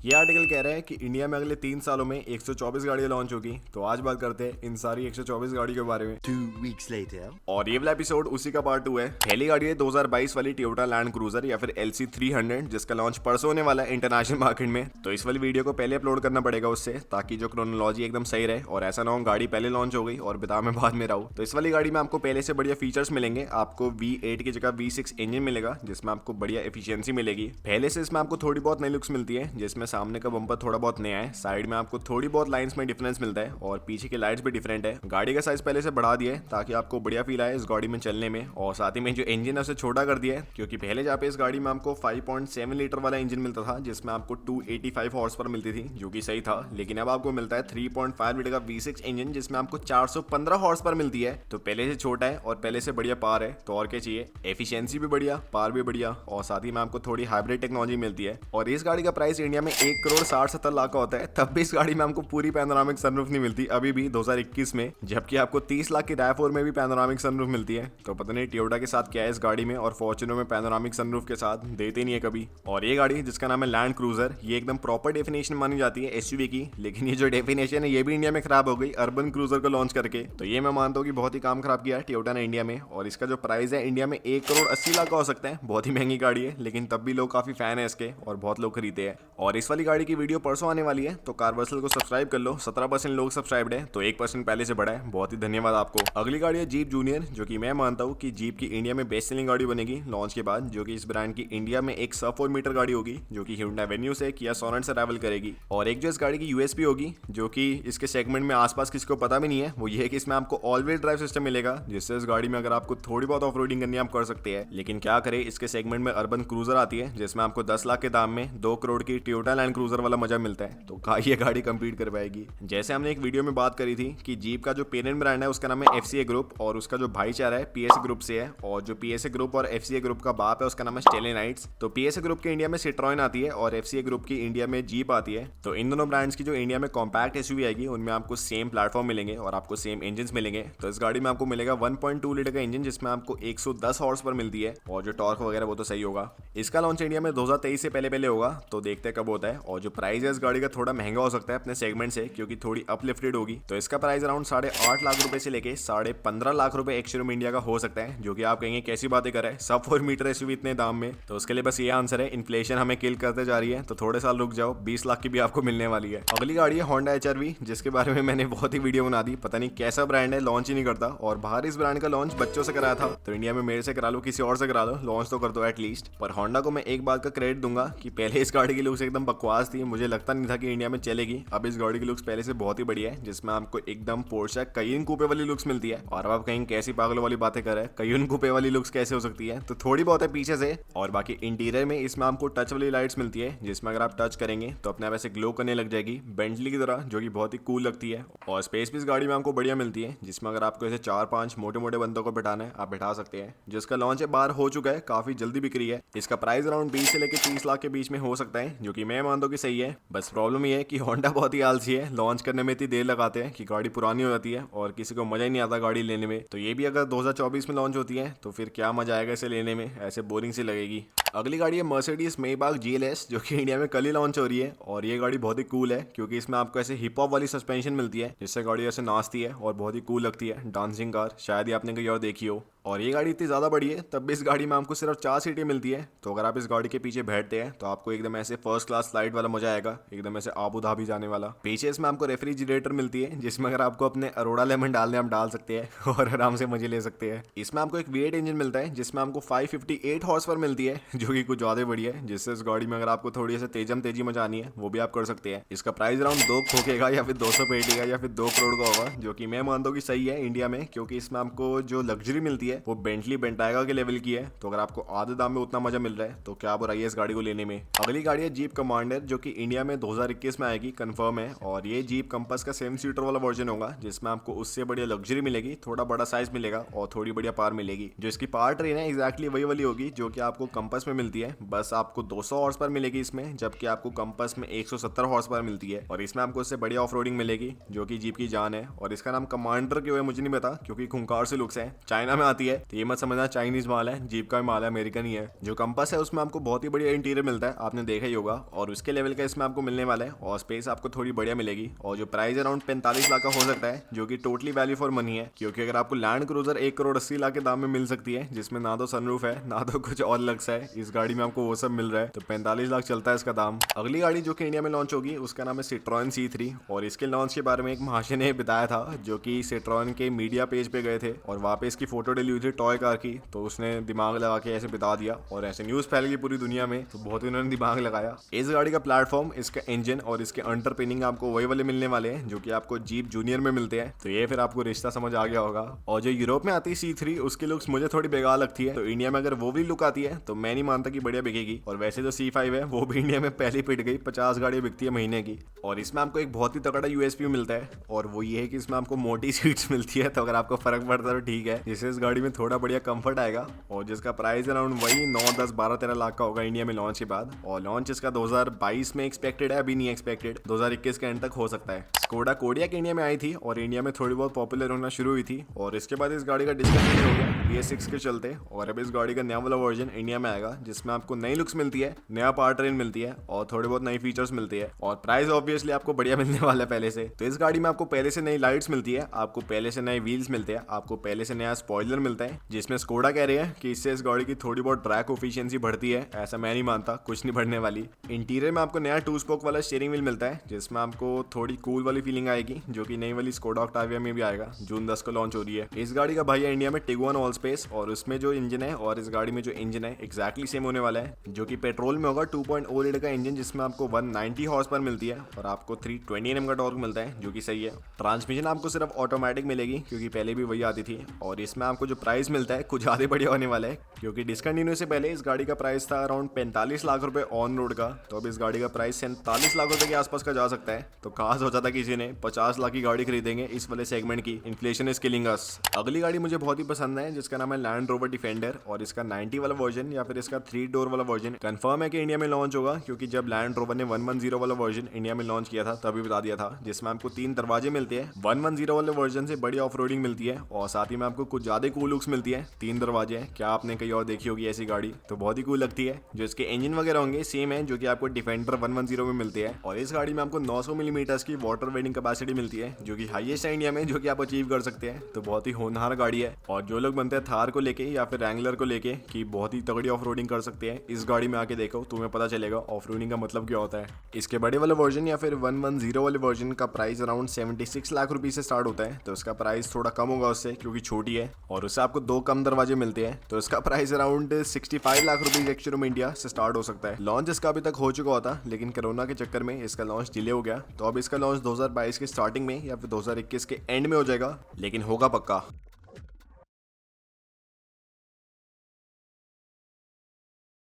ये आर्टिकल कह रहा है कि इंडिया में अगले 3 सालों में 124 गाड़ियां लॉन्च होगी। तो आज बात करते हैं इन सारी 124 गाड़ी के बारे में। 2 weeks later. और ये वाला एपिसोड उसी का पार्ट 2 है। पहली गाड़ी है 2022 वाली टोयोटा लैंड क्रूजर या फिर LC 300, जिसका लॉन्च परसों होने वाला है इंटरनेशनल मार्केट में। तो इस वाली वीडियो को पहले अपलोड करना पड़ेगा उससे, ताकि जो क्रोनोलॉजी एकदम सही रहे और ऐसा ना हो गाड़ी पहले लॉन्च हो गई और बता मैं बाद में रहा हूं। तो इस वाली गाड़ी में आपको पहले से बढ़िया फीचर्स मिलेंगे। आपको V8 की जगह V6 इंजन मिलेगा, जिसमें आपको बढ़िया एफिशिएंसी मिलेगी। पहले से इसमें आपको थोड़ी बहुत नई लुक्स मिलती है, जिसमें सामने का बम्पर थोड़ा बहुत नया है, साइड में आपको थोड़ी बहुत लाइंस में डिफरेंस मिलता है और पीछे की लाइट्स भी डिफरेंट है। गाड़ी का साइज पहले से बढ़ा दिया है ताकि आपको बढ़िया फील आए इस गाड़ी में चलने में। और साथ ही में जो इंजन है उसे छोटा कर दिया है, क्योंकि पहले जहाँ पे इस गाड़ी में आपको 5.7 लीटर वाला इंजन मिलता था, जिसमें आपको 285 हॉर्स पावर मिलती थी, जो कि सही था। लेकिन अब आपको मिलता है 3.5 लीटर का V6 इंजन, जिसमें आपको 415 हॉर्स पावर मिलती है। तो पहले से छोटा है और पहले से बढ़िया पावर है, तो और क्या चाहिए। एफिशिएंसी भी बढ़िया, पावर भी बढ़िया, और साथ ही में आपको थोड़ी हाइब्रिड टेक्नोलॉजी मिलती है। और इस गाड़ी का प्राइस इंडिया में 1,60,70 लाख का होता है, तब भी इस गाड़ी में आपको पूरी पैनोरामिक सनरूफ नहीं मिलती अभी भी 2021 में, जबकि आपको 30 लाख की RAV4 में भी पैनोरामिक सनरूफ मिलती है। तो पता नहीं टोयोटा के साथ क्या है इस गाड़ी में, और फॉर्च्यूनर में पैनोरामिक सनरूफ के साथ देते नहीं है कभी। और ये गाड़ी जिसका नाम है लैंड क्रूजर, ये एकदम प्रॉपर डेफिनेशन मानी जाती है SUV की, लेकिन ये जो डेफिनेशन है ये भी इंडिया में खराब हो गई अर्बन क्रूजर को लॉन्च करके। तो ये मैं मानता हूँ कि बहुत ही काम खराब किया है टोयोटा ने इंडिया में। और इसका जो प्राइस है इंडिया में 1,80 लाख का हो सकता है। बहुत ही महंगी गाड़ी है, लेकिन तब भी लोग काफी फैन है इसके और बहुत लोग खरीदते हैं। और इस वाली गाड़ी की वीडियो परसों आने वाली है, तो कारवर्सल को सब्सक्राइब कर लो। 17% लोग सब्सक्राइब है, तो 1% पहले से बढ़ा है। बहुत ही धन्यवाद आपको। अगली गाड़ी है जीप जूनियर, जो कि मैं मानता हूँ कि जीप की इंडिया में बेस्ट सेलिंग गाड़ी बनेगी लॉन्च के बाद, जो कि इस ब्रांड की इंडिया में एक सब 4 मीटर गाड़ी होगी, जो कि Hyundai Venue से किया सोनेट से ट्रैवल करेगी। और एक जो इस गाड़ी की USP होगी, जो कि इसके सेगमेंट में आसपास किसी को पता भी नहीं है, वो ये है कि इसमें आपको ऑल व्हील ड्राइव सिस्टम मिलेगा, जिससे इस गाड़ी में अगर आपको थोड़ी बहुत ऑफ रोडिंग करनी है आप कर सकते हैं। लेकिन क्या करें, इसके सेगमेंट में अर्बन क्रूजर आती है, जिसमें आपको 10 लाख के दाम में 2 करोड़ की टोयोटा लैंड क्रूजर वाला मजा मिलता है। तो ये गाड़ी कंपीट कर पाएगी। जैसे हमने एक वीडियो में बात करी थी कि जीप का जो पेरेंट ब्रांड है उसका नाम है FCA ग्रुप, और उसका जो भाईचारा है PSA ग्रुप से है, और जो PSA ग्रुप और FCA ग्रुप का बाप है उसका नाम है स्टेलेनाइट्स। तो PSA ग्रुप के इंडिया में सिट्रॉयन आती है और FCA ग्रुप की इंडिया में जीप आती है। तो इन दोनों ब्रांड्स की जो इंडिया में कॉम्पैक्ट SUV आएगी, उनमें आपको सेम प्लेटफॉर्म मिलेंगे और आपको सेम इंजन मिलेंगे। तो इस गाड़ी में आपको मिलेगा 1.2 लीटर का इंजन, जिसमें आपको 110 हॉर्स पर मिलती है, और जो टॉर्क वगैरह वो तो सही होगा। इसका लॉन्च इंडिया में 2023 से पहले होगा, तो देखते कब होता है। और जो प्राइस है इस गाड़ी का थोड़ा महंगा हो सकता है अपने सेगमेंट से, क्योंकि थोड़ी अपलिफ्टेड होगी। तो इसका प्राइस अराउंड 8.5 लाख रुपए से लेके 15.5 लाख रुपए एक्स-शोरूम इंडिया का हो सकता है, जो कि आप कहेंगे कैसी बातें कर रहे हैं, सब 4 मीटर SUV इतने दाम में। तो उसके लिए बस ये आंसर है, इन्फ्लेशन हमें किल करते जा रही है, तो थोड़े साल रुक जाओ, 20 लाख की भी आपको मिलने वाली है। अगली गाड़ी है होंडा HR-V, जिसके बारे में मैंने बहुत ही वीडियो बना दी। पता नहीं कैसा ब्रांड है, लॉन्च ही नहीं करता। और बाहर इस ब्रांड का लॉन्च बच्चों से कराया था, तो इंडिया में मेरे से करा लो, किसी और से करा लो, लॉन्च तो कर दो एटलीस्ट। पर होंडा को मैं एक बात का क्रेडिट दूंगा कि पहले इस गाड़ी की लुक्स एकदम बकवास थी, मुझे लगता नहीं था कि इंडिया में चलेगी। अब इस गाड़ी की लुक्स पहले से बहुत ही बढ़िया है, जिसमें आपको एकदम पोर्शा कयून कूपे वाली लुक्स मिलती है। और अब आप कहीं कैसी पागलों वाली बातें कर रहे हैं, कयून कूपे वाली लुक्स कैसे हो सकती है। तो थोड़ी बहुत है पीछे से। और बाकी इंटीरियर में इसमें आपको टच वाली लाइट्स मिलती है, जिसमें अगर आप टच करेंगे तो अपने आप ऐसे ग्लो करने लग जाएगी, बेंटली की तरह, जो कि बहुत ही कूल लगती है। और स्पेस भी इस गाड़ी में आपको बढ़िया मिलती है, जिसमें अगर आपको ऐसे 4-5 मोटे मोटे बंदों को बैठाना है आप बैठा सकते हैं। जिसका लॉन्च है बाहर हो चुका है, काफी जल्दी बिक्री है। इसका प्राइस अराउंड 20 से लेकर 30 लाख के बीच में हो सकता है, जो कि मैं मानता हूं कि सही है। बस प्रॉब्लम ये है कि होंडा बहुत ही आलसी है, लॉन्च करने में इतनी देर लगाते हैं कि गाड़ी पुरानी हो जाती है और किसी को मजा ही नहीं आता गाड़ी लेने में। तो ये भी अगर 2024 में लॉन्च होती है तो फिर क्या मजा आएगा इसे लेने में, ऐसे बोरिंग सी लगेगी। अगली गाड़ी है मर्सिडीज मेबाक GLS, जो कि इंडिया में कल ही लॉन्च हो रही है। और ये गाड़ी बहुत ही कूल है, क्योंकि इसमें आपको ऐसे हिप हॉप वाली सस्पेंशन मिलती है, जिससे गाड़ी ऐसे नाचती है और बहुत ही कूल लगती है। डांसिंग कार शायद ही आपने कहीं और देखी हो। और ये गाड़ी इतनी ज़्यादा बड़ी है, तब भी इस गाड़ी में आपको सिर्फ 4 सीटें मिलती है। तो अगर आप इस गाड़ी के पीछे बैठते हैं तो आपको एकदम ऐसे फर्स्ट क्लास फ्लाइट वाला मजा आएगा, एकदम ऐसे आबू धाबी जाने वाला। पीछे इसमें आपको रेफ्रिजरेटर मिलती है, जिसमें अगर आपको अपने अरोड़ा लेमन डालने आप डाल सकते हैं और आराम से मजे ले सकते हैं। इसमें आपको एक V8 इंजन मिलता है, जिसमें आपको 558 हॉर्स पावर मिलती है, जो कि कुछ ज़्यादा बढ़िया है। जिससे इस गाड़ी में अगर आपको थोड़ी ऐसे तेजी मजा आनी है, वो भी आप कर सकते हैं। इसका प्राइस अराउंड 2 खोखेगा या फिर 200 पेटेगा या फिर 2 करोड़ का होगा, जो कि मैं मानता हूँ कि सही है इंडिया में, क्योंकि इसमें आपको जो लग्जरी मिलती है वो बेंटली बेंटागा के लेवल की है। तो अगर आपको आधे दाम में उतना मजा मिल रहा है तो क्या बुराई है इस गाड़ी को लेने में। अगली गाड़ी है जीप कमांडर, जो कि इंडिया में 2021 में आएगी, कंफर्म है। और ये जीप कंपास का 7 सीटर वाला वर्जन होगा, जिसमें आपको उससे बढ़िया लग्जरी मिलेगी, थोड़ा बड़ा साइज मिलेगा और थोड़ी बढ़िया पावर मिलेगी। जो इसकी पावर ट्रेन है एग्जैक्टली वही वाली होगी जो कि आपको कंपास में मिलती है, बस आपको 200 हॉर्स पावर मिलेगी इसमें, जबकि आपको कंपास में 170 हॉर्स पावर मिलती है। और इसमें आपको इससे बढ़िया ऑफ रोडिंग मिलेगी, जो कि जीप की जान है। और इसका नाम कमांडर क्यों है मुझे नहीं पता, क्योंकि खूंखार से लुक्स है, चाइना में आती है, तो ये मत समझना चाइनीज माल है, जीप का माल है, अमेरिकन ही है। जो कंपास है उसमें आपको बहुत ही बढ़िया इंटीरियर मिलता है, आपने देखा ही होगा। और और उसके लेवल का इसमें आपको मिलने वाला है और स्पेस आपको थोड़ी बढ़िया मिलेगी। और जो प्राइस अराउंड 45 लाख का हो सकता है, जो कि टोटली वैल्यू फॉर मनी है, क्योंकि अगर आपको लैंड क्रूजर 1 करोड़ 80 लाख के दाम में मिल सकती है, जिसमें ना तो सनरूफ है ना तो कुछ और लग्स है, इस गाड़ी में आपको वो सब मिल रहा है, तो 45 लाख चलता है इसका दाम। अगली गाड़ी जो कि इंडिया में लॉन्च होगी उसका नाम है सिट्रॉयन C3 और इसके लॉन्च के बारे में एक महाशय ने बताया था, जो कि सिट्रॉयन के मीडिया पेज पे गए थे और वहाँ पे इसकी फोटो डली हुई थी टॉय कार की, तो उसने दिमाग लगा के ऐसे बता दिया और ऐसे न्यूज फैल गई पूरी दुनिया में, तो बहुत ही उन्होंने दिमाग लगाया। इस गाड़ी का प्लेटफॉर्म, इसका इंजन और इसके अंडरपिनिंग आपको वही वाले मिलने वाले हैं जो कि आपको जीप जूनियर में मिलते हैं, तो ये फिर आपको रिश्ता समझ आ गया होगा। और जो यूरोप में आती है C3 उसकी लुक्स मुझे थोड़ी बेकार लगती है, तो इंडिया में अगर वो भी लुक आती है तो मैं नहीं मानता कि बढ़िया बिकेगी। और वैसे जो C5 है वो भी इंडिया में पहले पिट गई, 50 गाड़ी बिकती है महीने की। और इसमें आपको एक बहुत ही तगड़ा USP मिलता है और वो ये है कि इसमें आपको मोटी सीट्स मिलती है, तो अगर आपको फर्क पड़ता है तो ठीक है, जिससे इस गाड़ी में थोड़ा बढ़िया कंफर्ट आएगा। और जिसका प्राइस अराउंड वही 9, 10, 12, 13 लाख का होगा इंडिया में लॉन्च के बाद। और लॉन्च इसका 2022 में एक्सपेक्टेड है, अभी नहीं एक्सपेक्टेड, 2021 के एंड तक हो सकता है। स्कोडा कोडियाक इंडिया में आई थी और इंडिया में थोड़ी बहुत पॉपुलर होना शुरू हुई थी और इसके बाद इस गाड़ी का डिस्कंटिन्यू हो गया BS6 के चलते। और अब इस गाड़ी का नया वाला वर्जन इंडिया में आएगा, जिसमें आपको नई लुक्स मिलती है, नया पावर ट्रेन मिलती है और थोड़े बहुत नई फीचर्स मिलती है। और प्राइस ऑब्वियसली आपको बढ़िया मिलने वाला है पहले से। तो इस गाड़ी में आपको पहले से नई लाइट्स मिलती है, आपको पहले से नए व्हील्स मिलते हैं, आपको पहले से नया स्पॉइलर मिलता है, जिसमें स्कोडा कह रही है कि इससे इस गाड़ी की थोड़ी बहुत ट्रैक एफिशिएंसी बढ़ती है। ऐसा मैं नहीं मानता, कुछ नहीं बढ़ने वाली। इंटीरियर में आपको नया 2 स्पोक वाला स्टीयरिंग व्हील मिलता है, जिसमें आपको थोड़ी कूल वाली फीलिंग आएगी, जो कि नई वाली स्कोडा ऑक्टाविया में भी आएगा, जून 10 को लॉन्च हो रही है। इस गाड़ी का भाई है इंडिया में टिगुआन ऑल स्पेस और उसमें जो इंजन है और इस गाड़ी में जो इंजन है एग्जैक्टली सेम होने वाला है, जो कि पेट्रोल में होगा 2.0 लीटर का इंजन, जिसमें आपको 190 हॉर्स पावर मिलती है और आपको 320 Nm का टॉर्क मिलता है, जो कि सही है। ट्रांसमिशन आपको सिर्फ ऑटोमेटिक मिलेगी, क्योंकि पहले भी वही आती थी। और इसमें आपको जो प्राइस मिलता है कुछ ज्यादा बढ़िया होने वाला है, क्योंकि डिस्कंटिन्यू से पहले इस गाड़ी का प्राइस था अराउंड 45 लाख रुपए ऑन रोड का, तो अब इस गाड़ी का प्राइस 47 लाख रुपए के आसपास का जा सकता है। तो कहा सोचा था किसी ने 50 लाख की गाड़ी खरीदेंगे इस वाले सेगमेंट की, इन्फ्लेशन इज किलिंग अस। अगली गाड़ी मुझे बहुत ही पसंद है, जिसका नाम है लैंड रोवर डिफेंडर और इसका 90 वाला वर्जन या फिर इसका 3 डोर वाला वर्जन कंफर्म है कि इंडिया में लॉन्च होगा, क्योंकि जब लैंड रोवर ने 110 वाला वर्जन इंडिया में लॉन्च किया था तभी बता दिया था, जिसमें आपको 3 दरवाजे मिलते हैं। 110 वाले वर्जन से बड़ी ऑफ रोडिंग मिलती है और साथ ही में आपको कुछ ज्यादा कूल लुक्स मिलती है। 3 दरवाजे हैं, क्या आपने कहीं और देखी होगी ऐसी गाड़ी, तो बहुत ही कूल लगती है। जो इसके इंजन वगैरह होंगे सेम है जो कि आपको डिफेंडर 110 में मिलते हैं। और इस गाड़ी में आपको 900 मिलीमीटर की वाटर वेडिंग कैपेसिटी मिलती है, जो कि हाईएस्ट है इंडिया में, जो कि आप अचीव कर सकते हैं। तो बहुत ही होनहार गाड़ी है। और जो लोग बनते हैं थार को लेके या फिर रैंगलर को लेके कि बहुत ही तगड़ी ऑफ रोडिंग कर सकते हैं, इस गाड़ी में आके देखो, तुम्हें पता चलेगा ऑफ रोडिंग का मतलब क्या होता है। इसके बड़े वाले वर्जन या फिर 110 वाले वर्जन का प्राइस अराउंड 76 लाख रुपए से स्टार्ट होता है, तो इसका प्राइस थोड़ा कम होगा उससे, क्योंकि छोटी है और उससे आपको 2 कम दरवाजे मिलते हैं, तो इसका प्राइस अराउंड 65 लाख रुपए एक्चुअली में इंडिया से स्टार्ट हो सकता है। लॉन्च इसका अभी तक हो चुका होता, लेकिन कोरोना के चक्कर में इसका लॉन्च डिले हो गया, तो अब इसका लॉन्च 2022 के स्टार्टिंग में या फिर 2021 के एंड में हो जाएगा, लेकिन होगा पक्का।